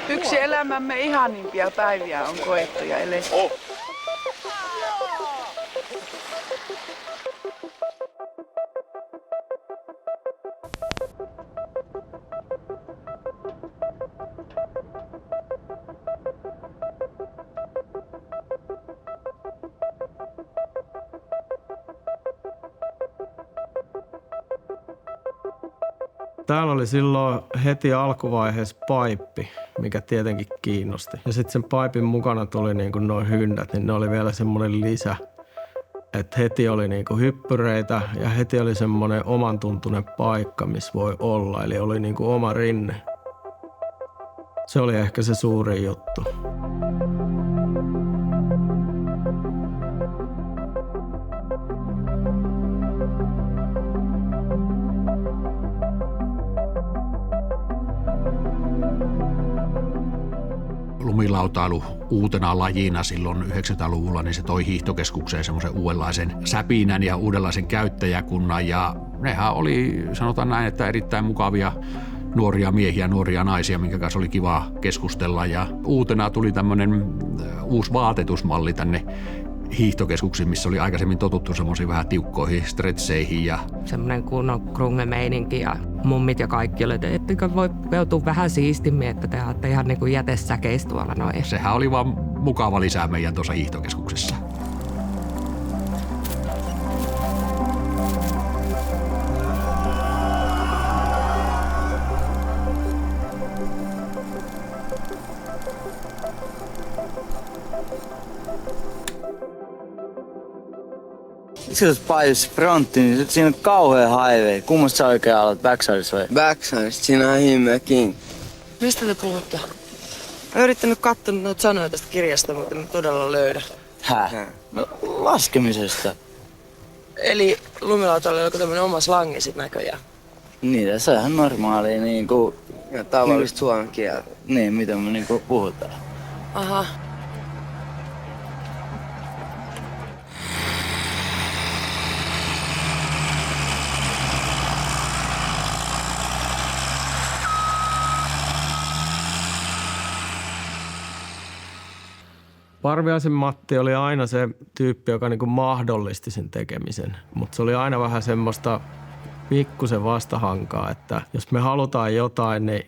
Yksi elämämme ihanimpia päiviä on koettu ja eletty. Täällä oli silloin heti alkuvaiheessa paippi, mikä tietenkin kiinnosti. Ja sitten sen paipin mukana tuli niinku noin hyndät, niin ne oli vielä semmoinen lisä. Että heti oli niinku hyppyreitä ja heti oli semmoinen oman tuntunen paikka, missä voi olla. Eli oli niinku oma rinne. Se oli ehkä se suurin juttu. Lumilautailu uutena lajina silloin 90-luvulla, niin se toi hiihtokeskukseen semmoisen uudenlaisen säpinän ja uudenlaisen käyttäjäkunnan. Ja nehän oli, sanotaan näin, että erittäin mukavia nuoria miehiä, nuoria naisia, minkä kanssa oli kiva keskustella. Ja uutena tuli tämmöinen uusi vaatetusmalli tänne hiihtokeskuksiin, missä oli aikaisemmin totuttu semmoisiin vähän tiukkoihin stretseihin. Ja semmoinen kunnon krunge-meininki ja mummit ja kaikki oli, että voi peutua vähän siistimmin, että te olette ihan niin kuin jätesäkeistä tuolla noin. Sehän oli vaan mukava lisää meidän tuossa hiihtokeskuksessa. Jos painus frontti, niin siinä on kauhea highway. Kummasta sä oikein aloit? Backsides vai? Backsides, siinä on himmeä king. Mistä te puhutte? Mä oon yrittänyt katsoa noita sanoja tästä kirjasta, mutta en todella löydä. Häh? No, laskemisesta. Eli lumilautalla oli joku tämmönen oma slangi sit näköjään. Niin, se on ihan normaalia niinku... Ja tavallista suomen kieltä. Niin, mitä me niinku puhutaan. Aha. Parviaisen Matti oli aina se tyyppi, joka niinku mahdollisti sen tekemisen, mutta se oli aina vähän semmoista pikkusen vastahankaa, että jos me halutaan jotain, niin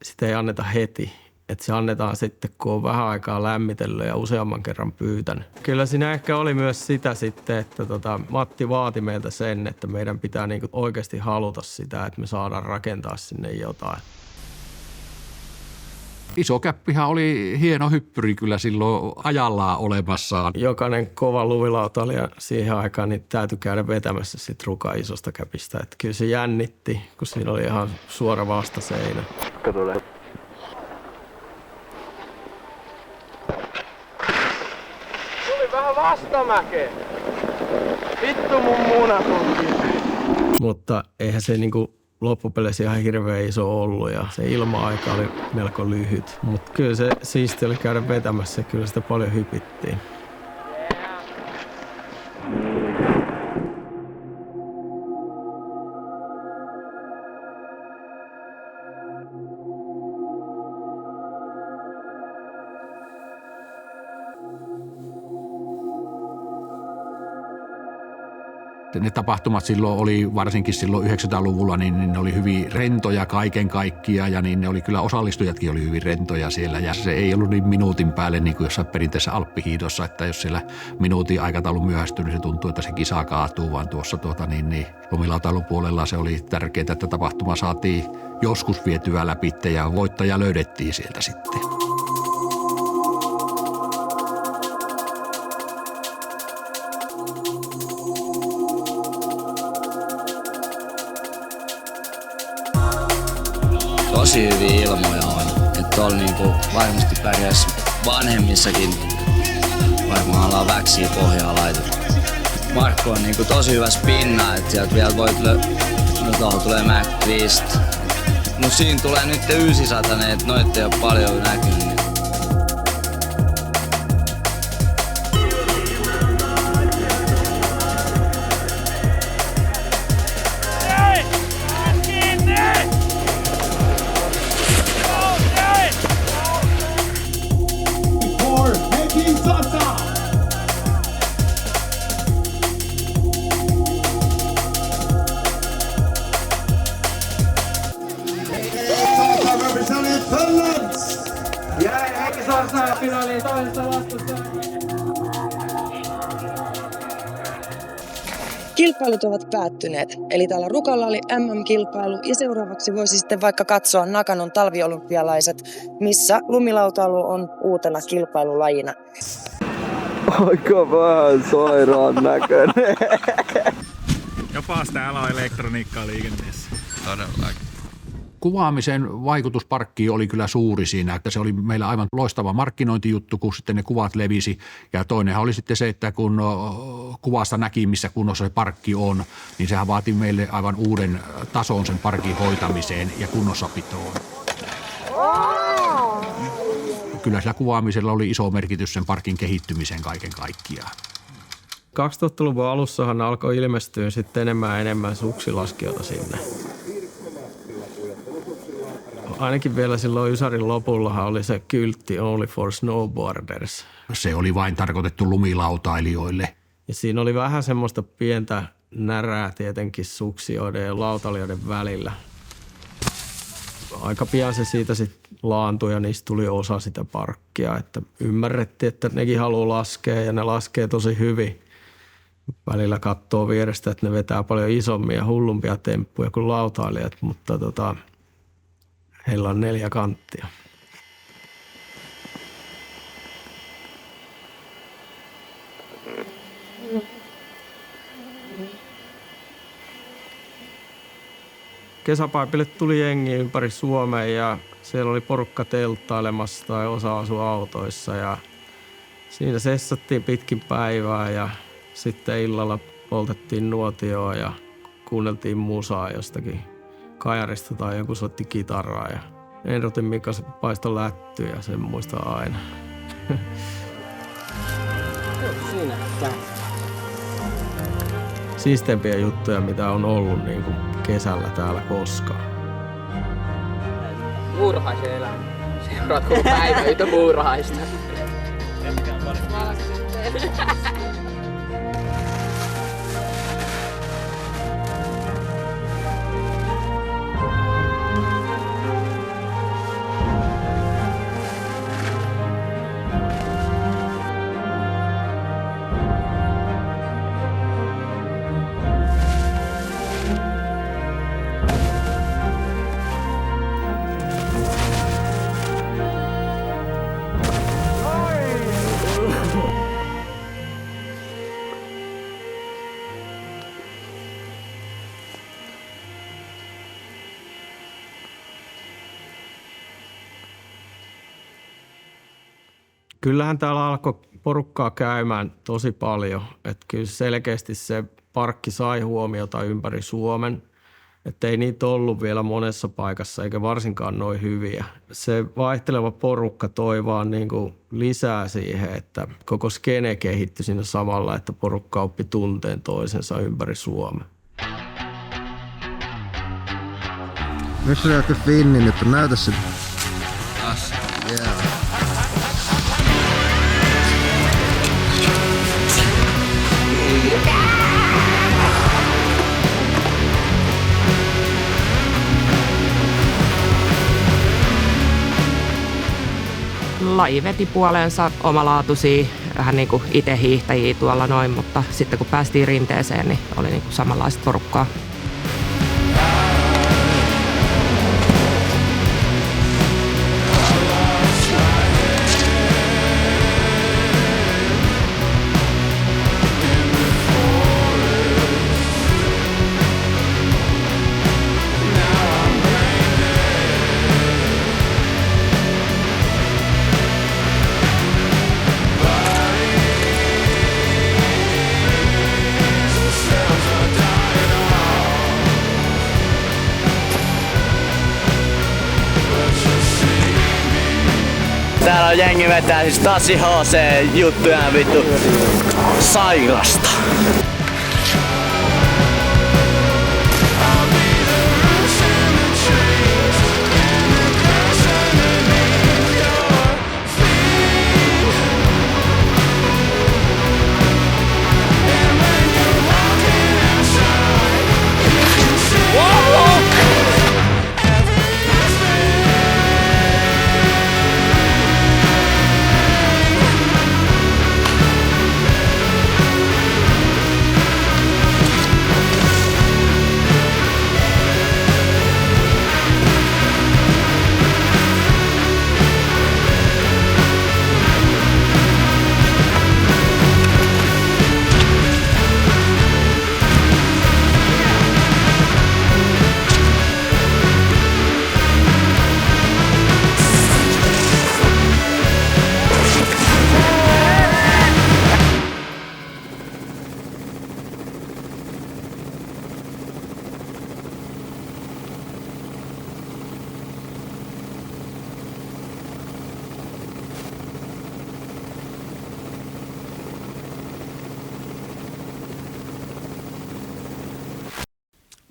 sitä ei anneta heti. Että se annetaan sitten, kun on vähän aikaa lämmitellyt ja useamman kerran pyytänyt. Kyllä siinä ehkä oli myös sitä sitten, että Matti vaati meiltä sen, että meidän pitää niinku oikeasti haluta sitä, että me saadaan rakentaa sinne jotain. Iso käppihän oli hieno hyppyri kyllä silloin ajallaan olemassaan. Jokainen kova lumilautailija siihen aikaan niin täytyi käydä vetämässä sit rukaa isosta käpistä. Että kyllä se jännitti, kun siinä oli ihan suora vastaseinä. Tulee. Tuli vähän vastamäkeä. Vittu mun munatunti. Mutta eihän se niinku loppupeleissä ihan hirveän iso ollut ja se ilma-aika oli melko lyhyt. Mutta kyllä se siisti oli käydä vetämässä ja kyllä sitä paljon hypittiin. Ne tapahtumat silloin oli, varsinkin silloin 90-luvulla, niin ne oli hyvin rentoja kaiken kaikkiaan ja niin ne oli kyllä osallistujatkin oli hyvin rentoja siellä ja se ei ollut niin minuutin päälle niin kuin jossain perinteisessä alppihiidossa, että jos siellä minuutin aikataulu myöhästyy, niin se tuntuu, että se kisa kaatuu, vaan tuossa lumilautailun puolella se oli tärkeää, että tapahtuma saatiin joskus vietyä läpi ja voittaja löydettiin sieltä sitten. Tosi hyviä ilmoja on. Että tuolla niinku varmasti pärjäs vanhemmissakin. Varmaan ollaan väksiä pohjaa laitettu. Markku on niinku tosi hyvä spinna, että sieltä vielä voit no tuohon tulee McTwist. Mut siinä tulee nyt 900, että noit ei oo paljon näkynyt. finaaliin toisessa laskussa. Kilpailut ovat päättyneet, eli täällä Rukalla oli MM-kilpailu ja seuraavaksi voisi sitten vaikka katsoa Nakanon talviolympialaiset, missä lumilautailu on uutena kilpailulajina. Aika vähän sairaan näköinen. Jopa sitä elektroniikkaa liikenteessä. Todellakin. Kuvaamisen vaikutus parkkiin oli kyllä suuri siinä, että se oli meillä aivan loistava markkinointijuttu, kun sitten ne kuvat levisi. Ja toinenhan oli sitten se, että kun kuvasta näki, missä kunnossa se parkki on, niin sehän vaati meille aivan uuden tason sen parkin hoitamiseen ja kunnossapitoon. Kyllä sillä kuvaamisella oli iso merkitys sen parkin kehittymiseen kaiken kaikkiaan. 2000-luvun alussahan alkoi ilmestyä sitten enemmän suksilaskijoita sinne. Ainakin vielä silloin Ysärin lopullahan oli se kyltti Only for Snowboarders. Se oli vain tarkoitettu lumilautailijoille. Ja siinä oli vähän semmoista pientä närää tietenkin suksijoiden ja lautailijoiden välillä. Aika pian se siitä sitten laantui ja niistä tuli osa sitä parkkia. Että ymmärrettiin, että nekin haluaa laskea ja ne laskee tosi hyvin. Välillä katsoo vierestä, että ne vetää paljon isommia ja hullumpia temppuja kuin lautailijat, mutta heillä on 4 kanttia. Kesäpaipille tuli jengi ympäri Suomea ja siellä oli porukka telttailemassa tai osa asui autoissa ja siinä sessattiin pitkin päivää ja sitten illalla poltettiin nuotioa ja kuunneltiin musaa jostakin kajarista tai joku soitti kitaraa ja Enrotin Mika paistoi lättyä ja sen muistaa aina. Siisteimpiä juttuja, mitä on ollut niin kuin kesällä täällä koskaan. Muurahaisen elämä. Seuraat koko päivä yhtä muurahaista. Kyllähän täällä alkoi porukkaa käymään tosi paljon. Että kyllä selkeästi se parkki sai huomiota ympäri Suomen. Että ei niitä ollut vielä monessa paikassa eikä varsinkaan noin hyviä. Se vaihteleva porukka toi vaan niin kuin lisää siihen, että koko skene kehittyi siinä samalla, että porukka oppi tunteen toisensa ympäri Suomea. Missä sä oot Finni nyt? Näytä se. Yeah. Laji veti puoleensa omalaatuisia, vähän niin kuin itse hiihtäjiä tuolla noin, mutta sitten kun päästiin rinteeseen, niin oli niin kuin samanlaista porukkaa. Täällä on jengi vetää siis Tassi HC juttuja vittu sairasta.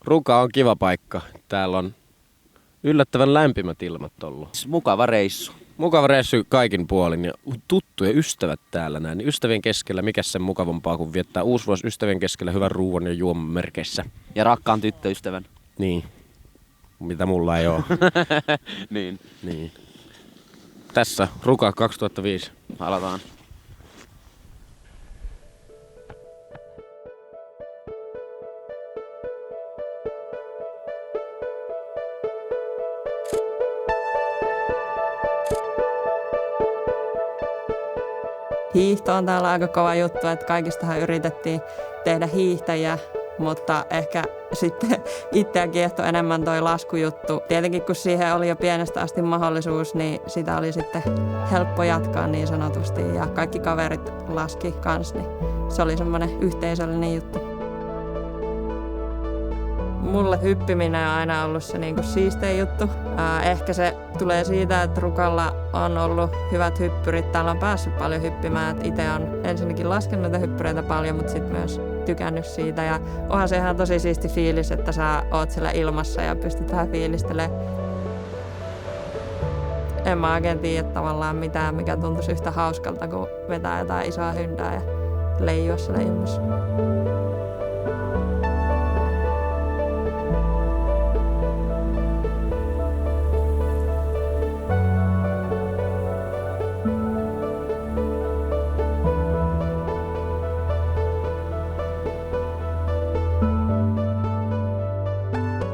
Ruka on kiva paikka. Täällä on yllättävän lämpimät ilmat ollut. Mukava reissu. Mukava reissu kaikin puolin ja tuttuja ystävät täällä näin. Ystävien keskellä mikä sen mukavampaa kuin viettää uusi vuosi ystävien keskellä hyvän ruuan ja juoman merkeissä. Ja rakkaan tyttöystävän. Niin. Mitä mulla ei oo. niin. Tässä Ruka 2005. Aletaan. Hiihto on täällä aika kova juttu, että kaikistahan yritettiin tehdä hiihtäjiä, mutta ehkä sitten itseä kiehtoi enemmän toi laskujuttu. Tietenkin kun siihen oli jo pienestä asti mahdollisuus, niin sitä oli sitten helppo jatkaa niin sanotusti ja kaikki kaverit laski kans, niin se oli semmoinen yhteisöllinen juttu. Mulle hyppiminen on aina ollut se niinku siistein juttu. Ehkä se tulee siitä, että Rukalla on ollut hyvät hyppyrit. Täällä on päässyt paljon hyppimään. Itse on ensinnäkin laskenut näitä hyppyreitä paljon, mutta sitten myös tykännyt siitä. Ja onhan se ihan tosi siisti fiilis, että sä oot siellä ilmassa ja pystyt vähän fiilistelemään. En mä oikein tiedä tavallaan mitään, mikä tuntuisi yhtä hauskalta, kuin vetää jotain isoa hyndää ja leijua siellä ilmassa.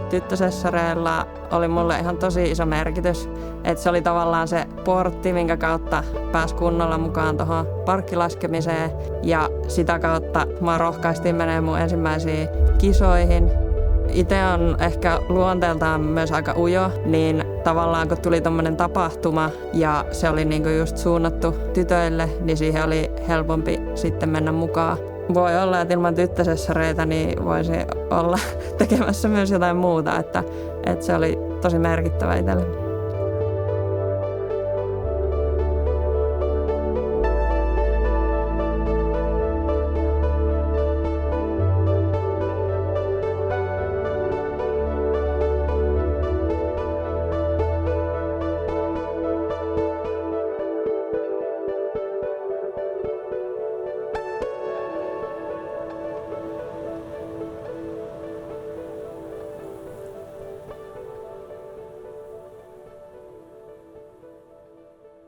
Tyttösessareilla oli mulle ihan tosi iso merkitys, että se oli tavallaan se portti, minkä kautta pääsi kunnolla mukaan tuohon parkkilaskemiseen ja sitä kautta mä rohkaistiin menemään mun ensimmäisiin kisoihin. Itse on ehkä luonteeltaan myös aika ujo, niin tavallaan kun tuli tommonen tapahtuma ja se oli niinku just suunnattu tytöille, niin siihen oli helpompi sitten mennä mukaan. Voi olla, että ilman tyttösessareita niin voisi olla tekemässä myös jotain muuta, että se oli tosi merkittävä itselle.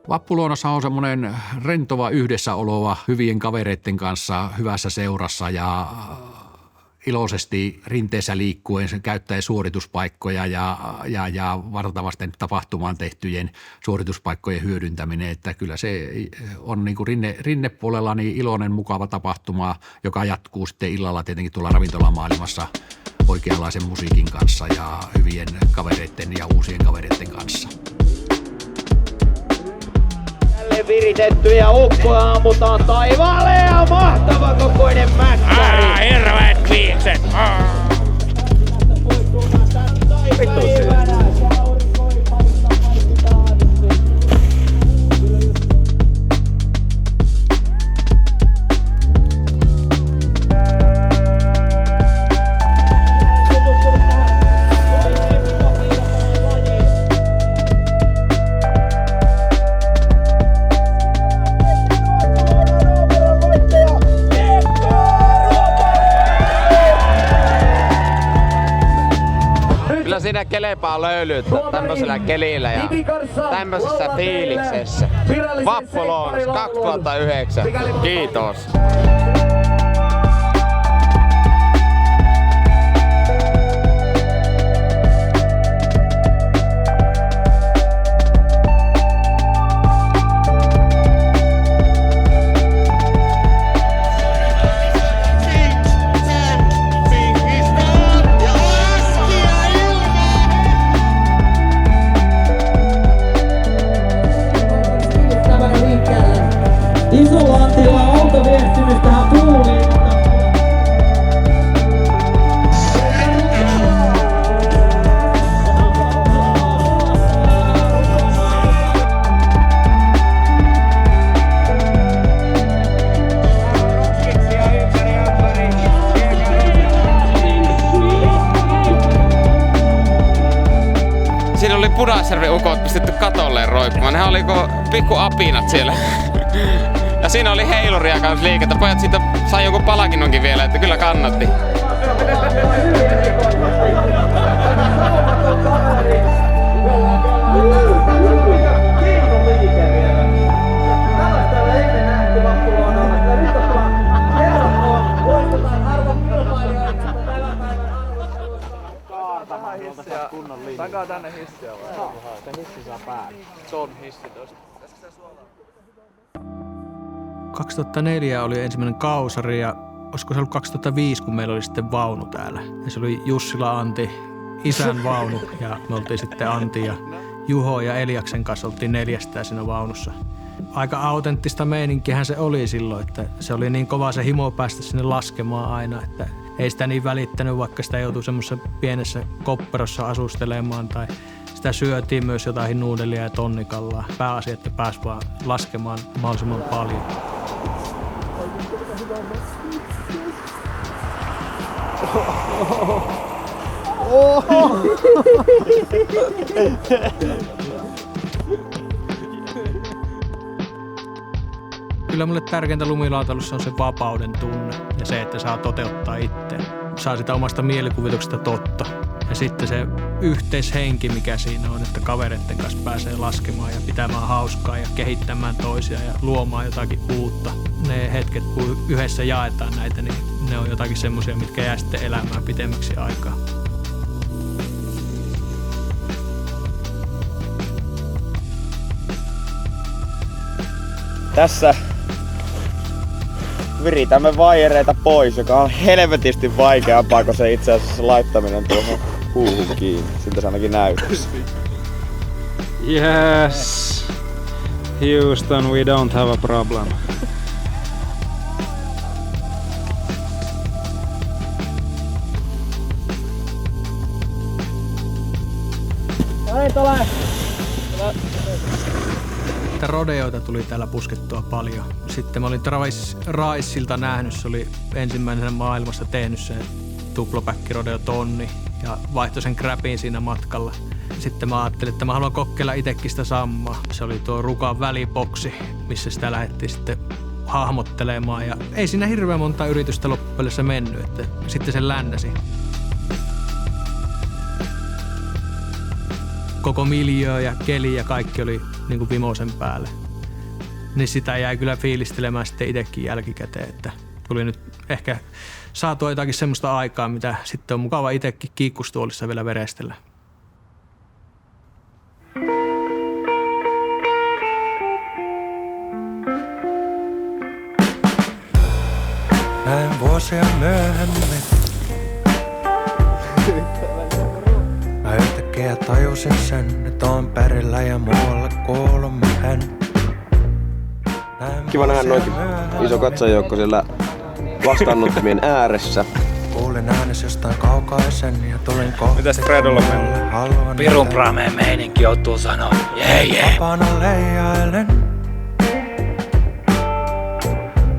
Vappulounassa on semmoinen rentova yhdessäolova hyvien kavereiden kanssa hyvässä seurassa ja iloisesti rinteessä liikkuen käyttäen suorituspaikkoja ja vartavasten tapahtumaan tehtyjen suorituspaikkojen hyödyntäminen. Että kyllä se on niin kuin rinnepuolella niin iloinen, mukava tapahtuma, joka jatkuu sitten illalla tietenkin tuolla ravintolamaailmassa oikeanlaisen musiikin kanssa ja hyvien kavereiden ja uusien kavereiden kanssa. Viritettyjä ukkoja ammutaan taivaalle ja mahtava kokoinen mäkkäri. Hirveet viikset. Siinä kelepaa löylyttää tämmöisellä kelillä ja tämmöisessä fiiliksessä. Vappulounassa 2009. Kiitos. Iso Antilla, onko viestymistä Pudasjärven ukot pistetty katolleen roikkumaan. Nehän oli pikku apinat siellä. Ja siinä oli heiluria kanssa liikettä. Pojat siitä sai joku palakinnonkin vielä, että kyllä kannatti. Takaa tänne hissiä vai? Sitä hissi saa päälle. Se on hissi tosta. 2004 oli ensimmäinen kausari ja olisiko se ollut 2005, kun meillä oli sitten vaunu täällä. Ja se oli Jussila Antti, isän vaunu ja me oltiin sitten Antti ja Juho ja Eliaksen kanssa oltiin 4 siinä vaunussa. Aika autenttista meininkihän se oli silloin, että se oli niin kova se himo päästä sinne laskemaan aina, että ei sitä niin välittänyt, vaikka sitä joutui semmoisessa pienessä kopperossa asustelemaan tai sitä syötiin myös jotain nuudelia ja tonnikallaa. Pääasia, että pääsi vaan laskemaan mahdollisimman paljon. Kyllä mulle tärkeintä lumilautailussa on se vapauden tunne ja se, että saa toteuttaa itse. Saa sitä omasta mielikuvituksesta totta. Ja sitten se yhteishenki, mikä siinä on, että kavereiden kanssa pääsee laskemaan ja pitämään hauskaa ja kehittämään toisia ja luomaan jotakin uutta. Ne hetket, kun yhdessä jaetaan näitä, niin ne on jotakin semmoisia, mitkä jää sitten elämään pitemmiksi aikaa. Tässä viritämme vaijereita pois, joka on helvetisti vaikeampaa kuin se itse asiassa laittaminen tuohon puuhun kiinni. Siltä se ainakin näyttäisi. Yes. Houston, we don't have a problem. Rodeoita tuli täällä puskettua paljon. Sitten mä olin Travis Riceilta nähnyt, se oli ensimmäisenä maailmassa tehnyt sen tuplapäkki rodeo tonni ja vaihtoi sen crapin siinä matkalla. Sitten mä ajattelin, että mä haluan kokeilla itsekin sitä samaa. Se oli tuo Rukan väliboksi, missä sitä lähdettiin sitten hahmottelemaan ja ei siinä hirveän monta yritystä loppupeleissä mennyt, että sitten sen lännäsi. Koko miljöö ja keli ja kaikki oli niin kuin vimosen päälle. Niin sitä jäi kyllä fiilistelemään sitten itsekin jälkikäteen, että tuli nyt ehkä saatua jotakin semmoista aikaa, mitä sitten on mukava itsekin kiikkustuolissa vielä verestellä. Näin vuosia myöhemmin mä yhtäkkiä tajusin sen, että on perillä ja muualle kuulun mä en. Kiva nähdä noinkin iso katsojoukko siellä vastaanottimien ääressä. Kuulin äänes jostain kaukaisen ja tulin kohta. Mitä se Fredolla menee? Pirun prameen meininki joutuu sanoa. Jee. Vapaana leijailen.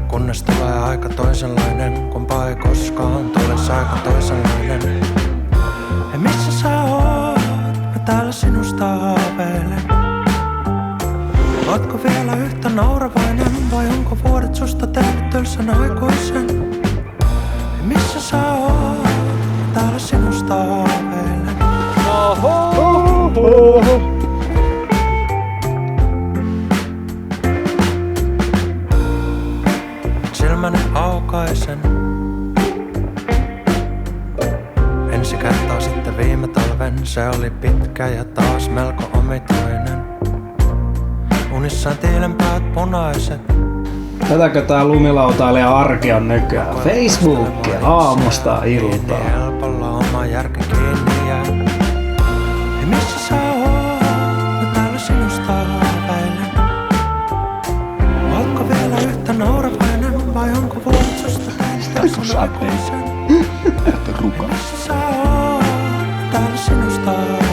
Kunnes tulee aika toisenlainen, kumpa ei koskaan tulisi aika toisenlainen. Ja missä sä oot? Mä täällä sinusta haaveilen. Ootko vielä yhtä nauravainen vai onko vuodet susta tehnyt tylsän aikuisen? Ja missä sä oot? Mä täällä sinusta haaveilen. Silmäni aukaisen. Ensi kertaa sitten viime talven, se oli pitkä ja taas melko omituinen. Unissaan tiilenpäät punaiset. Tätäkö tää lumilautailija arki on nykyään? Facebookia aamusta iltaan. Helpolla oma järki kiinni jää. Ja missä sä oot? Mä täällä sinusta haaveilen. Ootko vielä yhtä nauravainen vai onko vuodet susta tehnyt aikuisen? Ruka. Missä sä oot? Täällä sinusta haaveilen.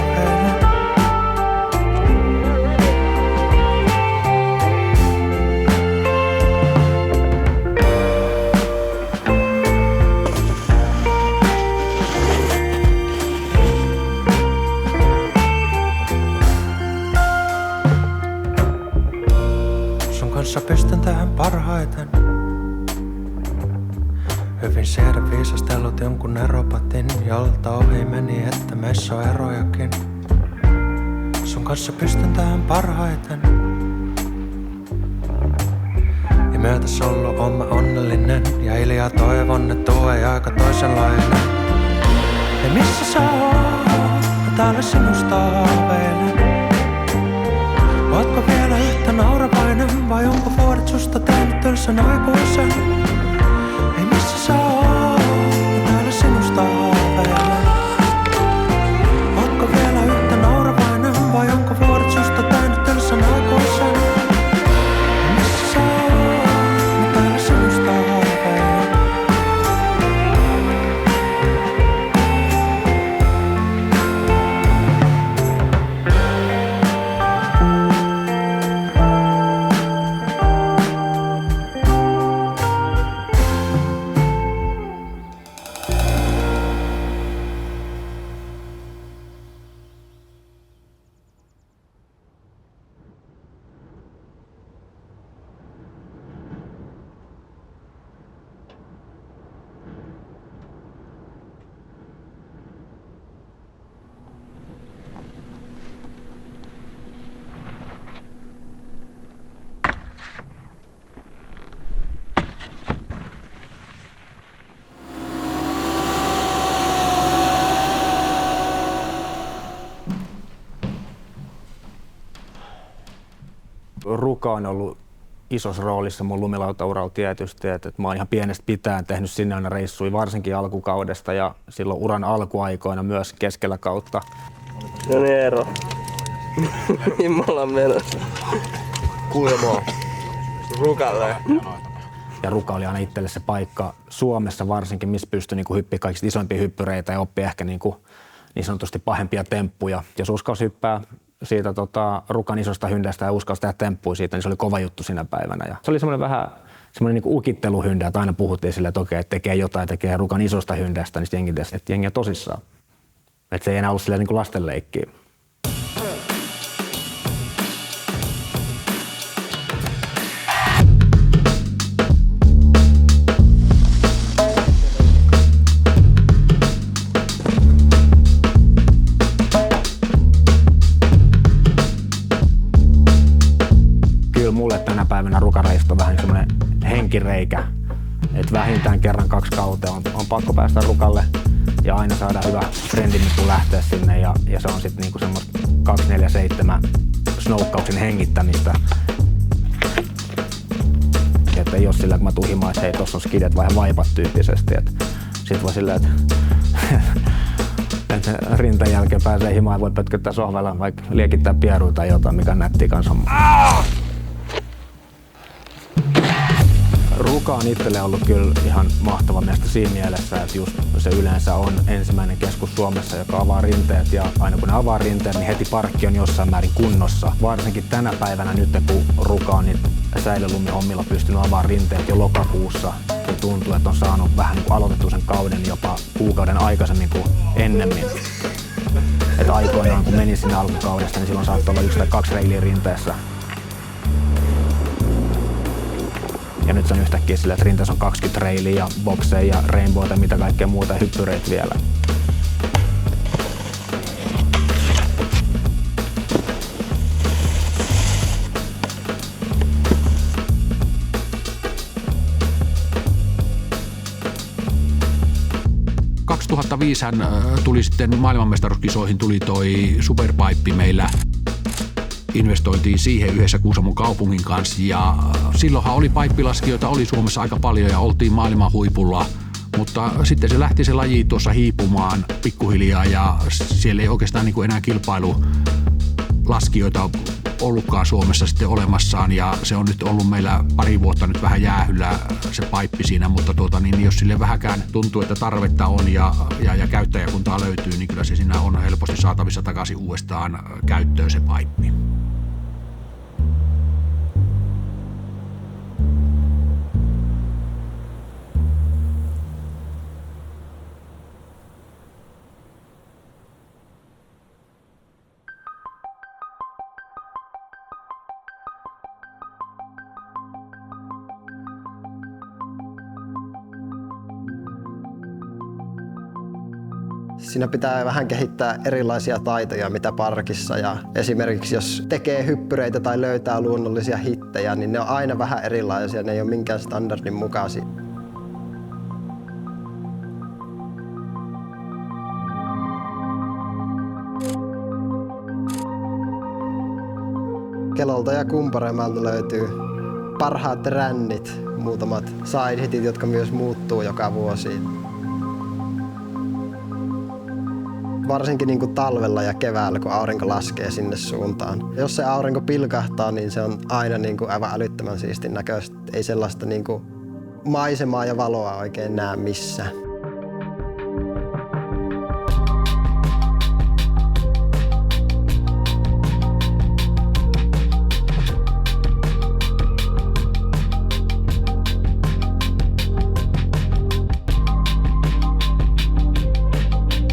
Hyvin siedä viisastellut jonkun eropatin, jolta ohi meni, että meissä on erojakin. Sun kanssa pystyn tähän parhaiten. Ja myötäs ollut oon mä onnellinen, ja hiljaa toivon, että tuo ei aika toisenlainen. Ja missä sä oot, mä täällä sinusta haaveilen. Ootko vielä yhtä nauravainen, vai onko vuodet susta tehnyt tylsän aikuisen? Ei missä sä oot, mä täällä sinusta haaveilen. Ootko vielä yhtä nauravainen, vai onko vuodet susta tehnyt tylsän aikuisen? Ei missä sä oot, mä täällä sinusta haaveilen. Ruka on ollut isossa roolissa mun lumilautauralla tietysti, että mä oon ihan pienestä pitäen tehnyt sinne aina reissuja, varsinkin alkukaudesta ja silloin uran alkuaikoina myös keskellä kautta. No niin Eero, mihin me ollaan menossa? Kulmaa Rukalle. Ja Ruka oli aina itselle se paikka Suomessa varsinkin, missä pystyi niinku hyppiä kaikista isoimpia hyppyreitä ja oppia ehkä niin sanotusti pahempia temppuja. Jos uskalsi hyppää siitä Rukan isosta hyndästä ja uskalsi tehdä temppuja siitä, niin se oli kova juttu sinä päivänä. Ja se oli semmoinen niinku ukitteluhyndä, että aina puhuttiin silleen, että okei, että tekee jotain, tekee Rukan isosta hyndästä, niin jengi on tosissaan. Että se ei enää ollut silleen niinku lastenleikkiä. Mulle tänä päivänä Rukareista on vähän semmoinen henkireikä, että vähintään kerran 2 kauteen on pakko päästä Rukalle ja aina saada hyvä frendi niin lähteä sinne ja se on sitten niinku semmoista 247 snoukkauksen hengittämistä. Että ei oo sillä, kun mä tuun himaan, että hei tossa on skidet vai vaipat tyyppisesti. Sit voi silleen, että rintan jälkeen pääsee himaan ja voi pötköttää sohvalla vaikka liekittää pieruja tai jotain, mikä on nättiä kanssa. Ruka on itselle ollut kyllä ihan mahtava mielestä siinä mielessä, että just se yleensä on ensimmäinen keskus Suomessa, joka avaa rinteet ja aina kun ne avaa rinteet, niin heti parkki on jossain määrin kunnossa. Varsinkin tänä päivänä nyt, kun Ruka on niitä säilölumihommilla pystynyt avaamaan rinteet jo lokakuussa, niin tuntuu, että on saanut vähän niin kuin aloitettu sen kauden jopa kuukauden aikaisemmin kuin ennemmin. Että aikoinaan kun meni sinne alkukaudesta, niin silloin saattoi olla 1 tai 2 reiliä rinteessä. Ja nyt se on yhtäkkiä silleen, että rinteessä on 20 reiliä ja bokseja ja rainbowta ja mitä kaikkea muuta ja hyppyreitä vielä. hän tuli sitten maailmanmestaruuskisoihin, tuli toi Superpipe meillä. Investointiin siihen yhdessä Kuusamon kaupungin kanssa ja silloinhan oli paippilaskijoita, oli Suomessa aika paljon ja oltiin maailman huipulla, mutta sitten se lähti se laji tuossa hiipumaan pikkuhiljaa ja siellä ei oikeastaan niin kuin enää kilpailulaskijoita ollutkaan Suomessa sitten olemassaan ja se on nyt ollut meillä pari vuotta nyt vähän jäähyllä se paippi siinä, mutta niin jos sille vähäkään tuntuu, että tarvetta on ja käyttäjäkuntaa löytyy, niin kyllä se siinä on helposti saatavissa takaisin uudestaan käyttöön se paippi. Siinä pitää vähän kehittää erilaisia taitoja mitä parkissa ja esimerkiksi jos tekee hyppyreitä tai löytää luonnollisia hittejä, niin ne on aina vähän erilaisia, ne ei ole minkään standardin mukaisia. Kelolta ja Kumpareemältä löytyy parhaat rännit, muutamat side-hitit, jotka myös muuttuu joka vuosi. Varsinkin niin kuin talvella ja keväällä, kun aurinko laskee sinne suuntaan. Jos se aurinko pilkahtaa, niin se on aina niin kuin aivan älyttömän siistin näköistä. Ei sellaista niin kuin maisemaa ja valoa oikein näe missään.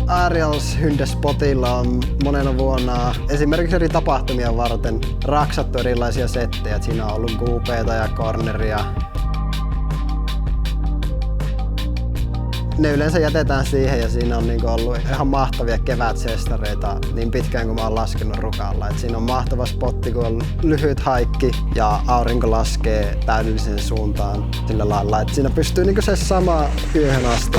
Aerials Hyndespotilla on monena vuonna esimerkiksi eri tapahtumia varten raksattu erilaisia settejä. Siinä on ollut kuupeita ja corneria. Ne yleensä jätetään siihen ja siinä on niinku ollut ihan mahtavia kevätsestareita niin pitkään kuin mä oon laskenut Rukalla. Et siinä on mahtava spotti, kun on lyhyt haikki ja aurinko laskee täydelliseen suuntaan sillä lailla, että siinä pystyy niinku se sama yöhön asti.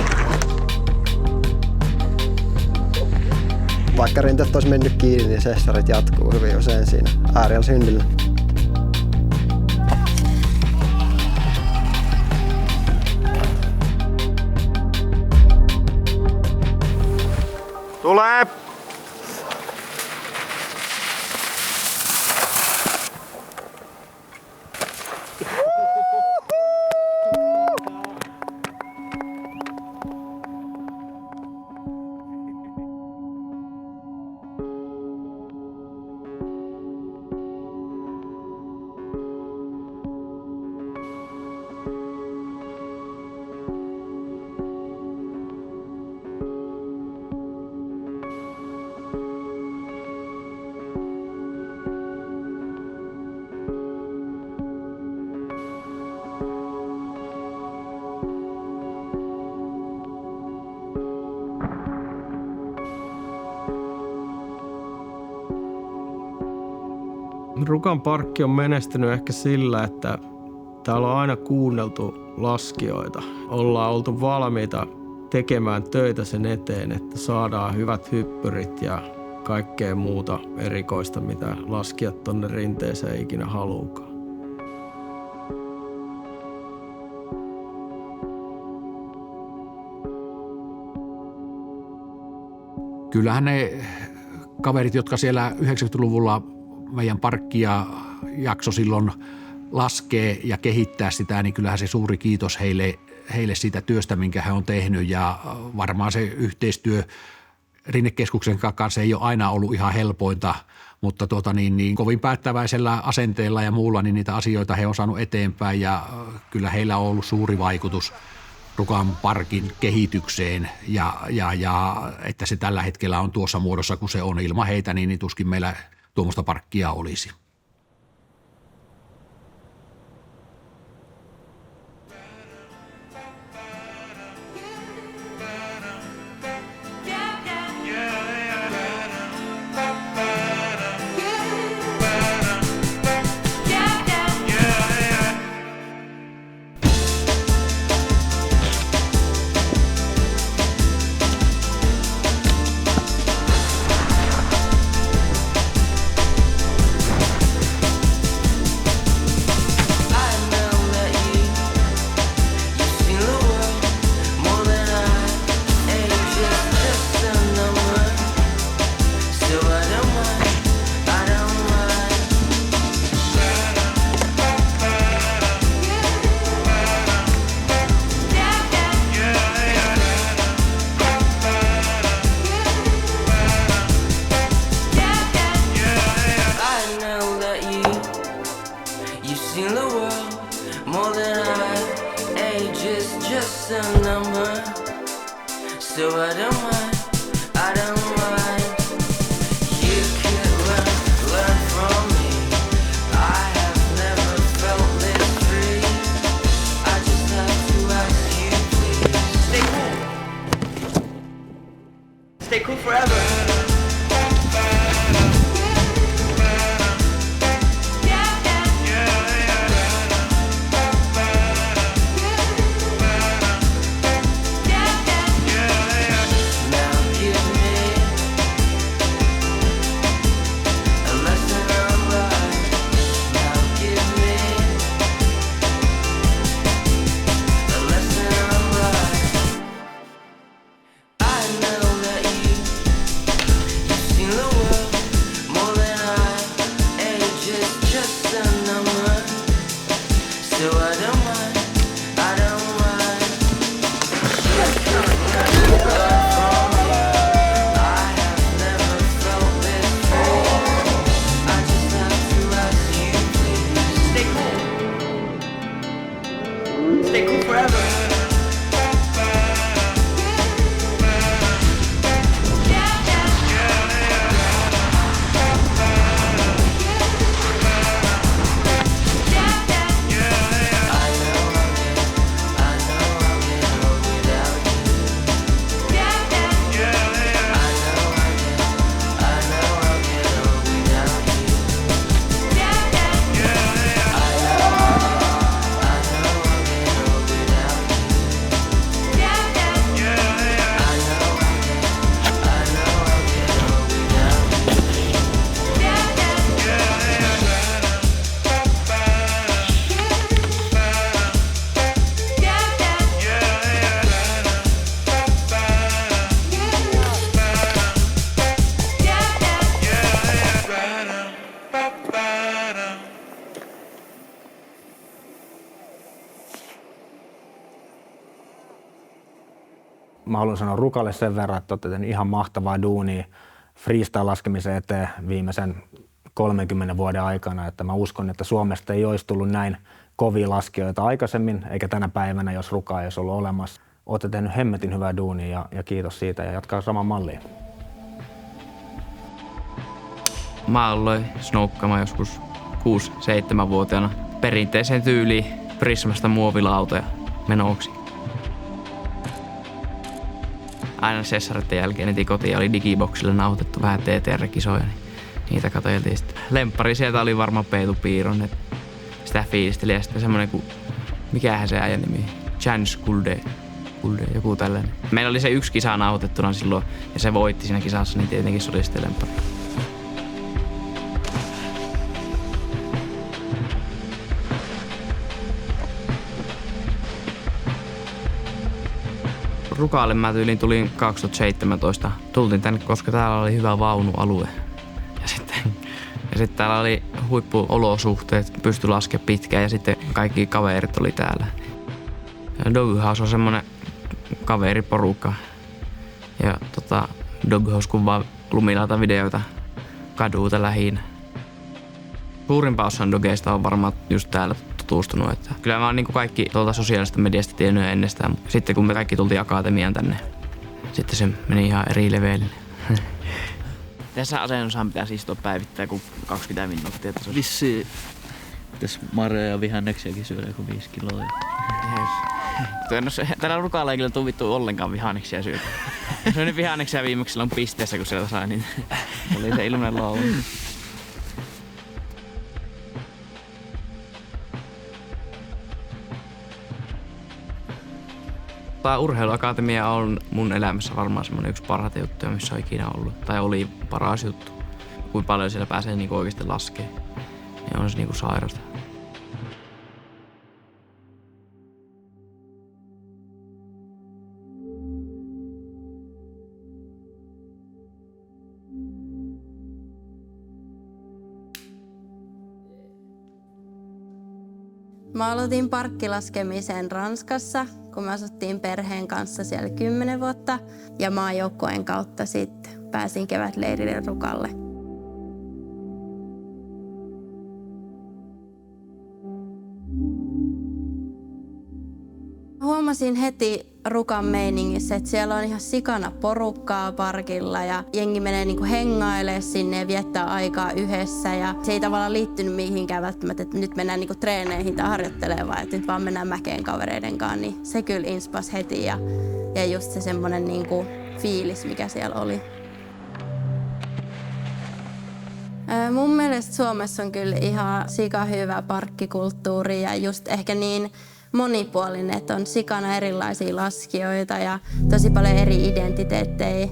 Vaikka rinteet olisi mennyt kiinni, niin sestarit jatkuu hyvin usein siinä Aerials Hyndillä. Tulee! Rukan parkki on menestynyt ehkä sillä, että täällä on aina kuunneltu laskijoita. Ollaan oltu valmiita tekemään töitä sen eteen, että saadaan hyvät hyppyrit ja kaikkea muuta erikoista, mitä laskijat tonne rinteeseen ikinä haluukaan. Kyllähän ne kaverit, jotka siellä 90-luvulla meidän parkkia jakso silloin laskee ja kehittää sitä, niin kyllähän se suuri kiitos heille siitä työstä, minkä he on tehnyt. Ja varmaan se yhteistyö Rinnekeskuksen kanssa ei ole aina ollut ihan helpointa, mutta kovin päättäväisellä asenteella ja muulla niin niitä asioita he on saanut eteenpäin ja kyllä heillä on ollut suuri vaikutus Rukan parkin kehitykseen ja että se tällä hetkellä on tuossa muodossa, kun se on ilman heitä, niin tuskin meillä tuommoista parkkia olisi. Stay cool forever. Mä haluan sanoa Rukalle sen verran, että olette tehneet ihan mahtavaa duunia freestyle-laskemisen eteen viimeisen 30 vuoden aikana. Että mä uskon, että Suomesta ei olisi tullut näin kovia laskijoita aikaisemmin, eikä tänä päivänä, jos Ruka ei olisi ollut olemassa. Olette tehneet hemmetin hyvää duunia ja kiitos siitä ja jatkaa saman malliin. Mä aloin snoukkaamaan joskus 6-7-vuotiaana perinteiseen tyyliin Prismasta muovilautoja menoksi. Aina sessareiden jälkeen etin kotiin ja oli digiboksille nauhoitettu vähän TTR-kisoja, niin niitä katsoiltiin sitten. Lemppari sieltä oli varmaan Peetu Piiron, että sitä fiilisteli ja sitten semmonen kuin, mikähän se äijän nimi, Chance Kulde, joku tällainen. Meillä oli se yksi kisa nauhoitettuna silloin ja se voitti siinä kisassa, niin tietenkin se oli sitten lemppari. Rukalle mä tyyliin tulin 2017. Tultiin tänne, koska täällä oli hyvä vaunualue. Ja sitten täällä oli huippuolosuhteet, pystyi laskemaan pitkään ja sitten kaikki kaverit oli täällä. Doghouse on semmonen kaveriporukka. Ja Doghouse kuvaa lumilautavideoita kadulta lähinnä. Suurimpaa osan dogeista on varmaan just täällä tutustunut. Että kyllä mä oon niin kaikki tuolta sosiaalisesta mediasta tiennyt ennestään, mutta sitten kun me kaikki tultiin akatemiaan tänne, sitten se meni ihan eri levelille. Tässä asennussahan pitäisi istua päivittäin kuin 20 minuuttia. Vissiin pitäisi marjoja ja vihanneksiakin syödä kuin 5 kiloa. Täällä Rukalla ei kyllä tule vittu ollenkaan vihanneksia syödä. Se on vihanneksia viimeksi silloin pisteessä, kun sieltä sai, niin oli se ilmainen laulu. Urheiluakatemia on mun elämässä varmaan semmoinen yksi parhaita juttuja, missä on ikinä ollut. Tai oli paras juttu. Kuinka paljon siellä pääsee niinku oikeasti laskemaan. Ja on se niinku sairasta. Mä aloitin parkkilaskemisen Ranskassa, kun me asuttiin perheen kanssa siellä 10 vuotta. Ja maajoukkueen kautta sitten pääsin kevätleirille Rukalle. Huomasin heti Rukan meiningissä, että siellä on ihan sikana porukkaa parkilla ja jengi menee niinku hengailemaan sinne ja viettää aikaa yhdessä. Ja se ei tavallaan liittynyt mihinkään välttämättä, että nyt mennään niinku treeneihin tai harjoittelemaan, vaan että nyt vaan mennään mäkeen kavereiden kanssa. Niin se kyllä inspasi heti ja just se semmoinen niinku fiilis, mikä siellä oli. Mun mielestä Suomessa on kyllä ihan sika hyvä parkkikulttuuri ja just ehkä niin monipuolinen, että on sikana erilaisia laskijoita ja tosi paljon eri identiteettejä.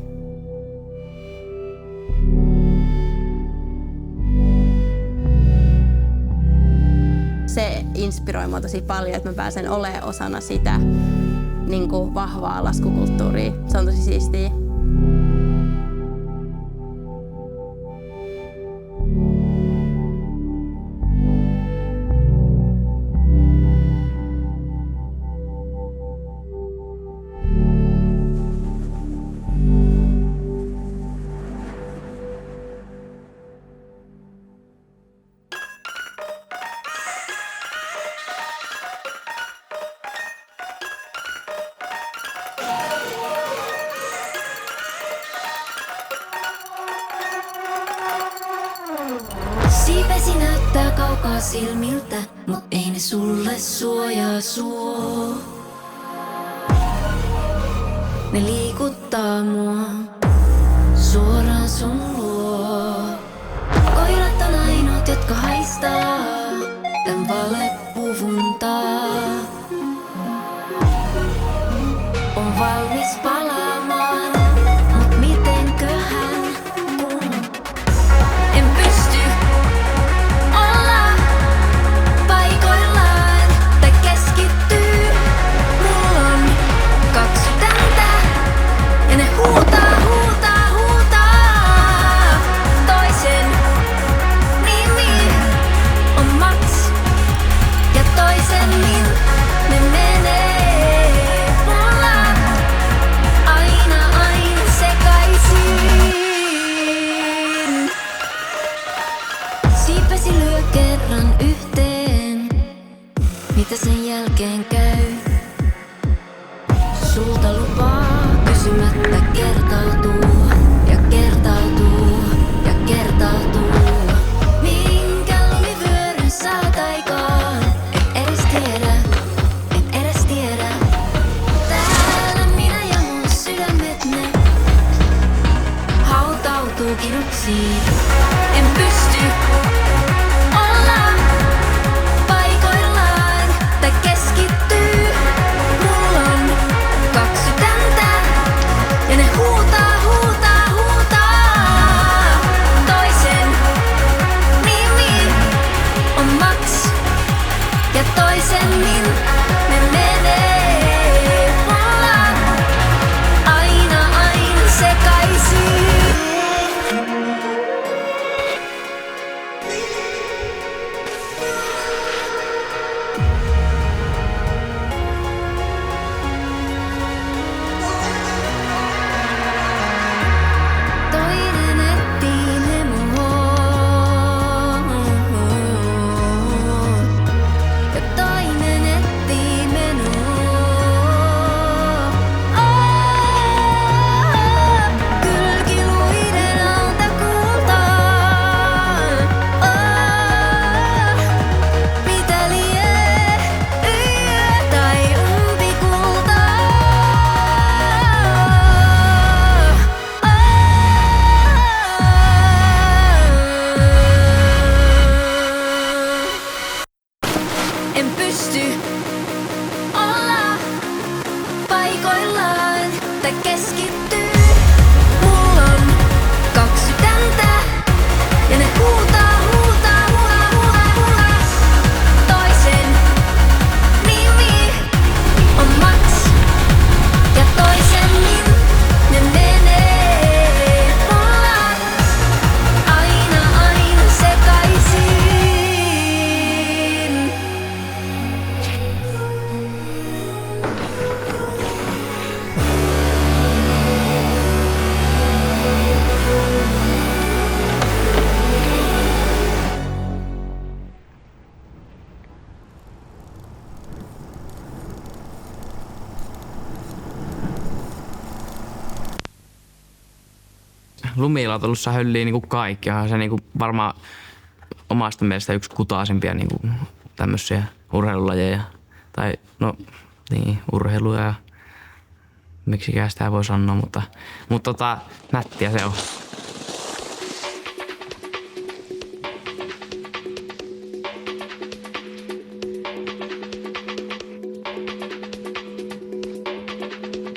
Se inspiroi mua tosi paljon, että mä pääsen olemaan osana sitä niin kuin vahvaa laskukulttuuria. Se on tosi siistiä. Siipesi näyttää kaukaa silmiltä, mut ei ne sulle suojaa suo. Ne liikuttaa mua suoraan sun luo. Koirat on ainoat, jotka haistaa tän valepuvuntaa. On valmis palaamaan, mut mitenköhän kun en pysty olla paikoillaan tai keskittyy. Mulla on 2 sydäntä ja ne huutaa, huutaa, huutaa. Toisen nimi on Max ja toisen min ne menee mulla aina sekaisin. Siipesi lyö kerran yhteen, mitä sen jälkeen käy? Sulta lupaa kysymättä kertautuu ja kertautuu ja kertautuu. Minkä lumivyöryn saat aikaan? En edes tiedä, en edes tiedä. Täällä minä ja mun sydämet ne hautautuu kiduksiin. En pysty olla paikoillaan tai keskittyy. Mulla on 2 sydäntä ja ne huutaa, huutaa, huutaa. Toisen nimi on Max ja toisen min ne menee mulla aina sekaisin. Toinen etsii ne muoon ja toinen etsii menoa. Kylkiluiden alta kultaan. Mitä lie yö tai umpikultaa. En pysty olla paikoillaan tai keskittyy. Mulla on 2 sydäntä ja ne huutaa, huutaa, huutaa, huutaa, huutaa. Toisen nimi on Max ja toisen min ne menee mulla aina sekaisin. Lumilautailussa höllii niinku kaikki. Onhan se niinku varmaan omasta mielestä yksi kutaisimpia niinku tämmöisiä urheilulajeja. Tai no niin, urheiluja. Miksikään sitä voi sanoa, mutta nättiä se on.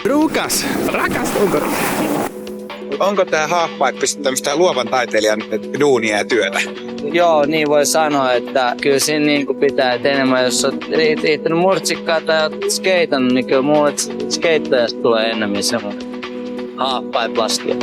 Ruukas! Rakastunko? Onko tää halfpipe tämmöistä luovan taiteilijan duunia ja työtä? Joo, niin voi sanoa, että kyllä siinä niinku pitää, että enemmän jos olet riittänyt murtsikkaa tai olet skeitannut, niin kyllä mulle skeittajasta tulee enemmän semmoinen halfpipe-laskija.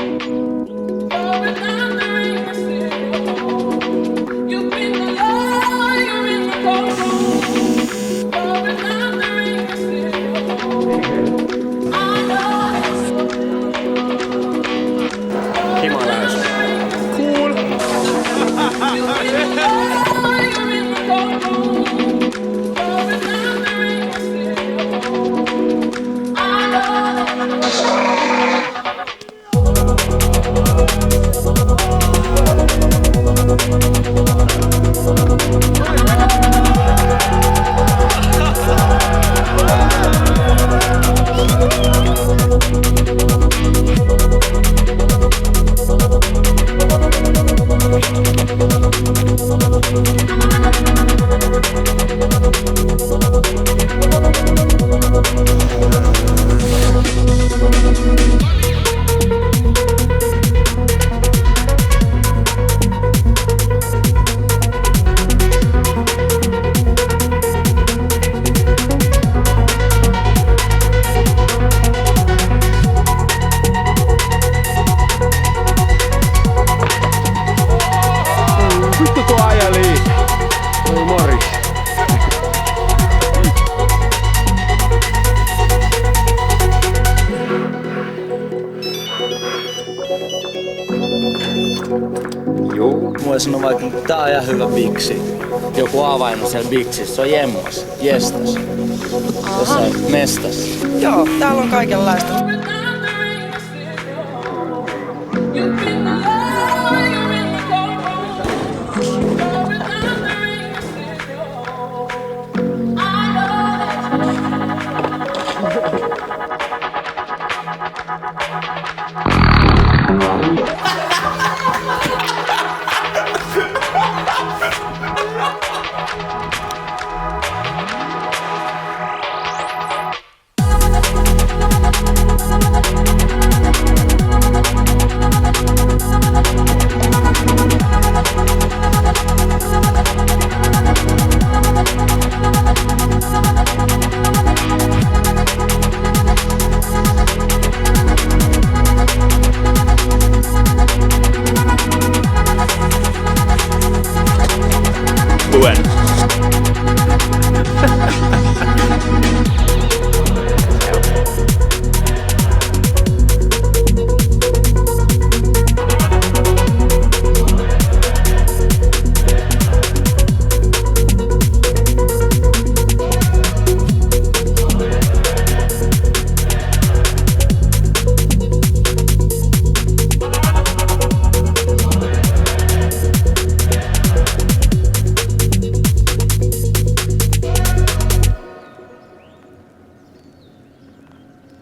Mulle sanoo vaikka, että tää on ihan hyvä biksi. Joku avain on siellä biksissä, se on jemmas, jestas. Jossain mestas. Joo, täällä on kaikenlaista.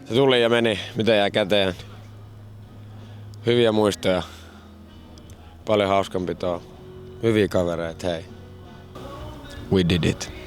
Se tuli ja meni, mitä jää käteen. Hyviä muistoja, paljon hauskanpitoa, hyviä kavereita, hei. We did it.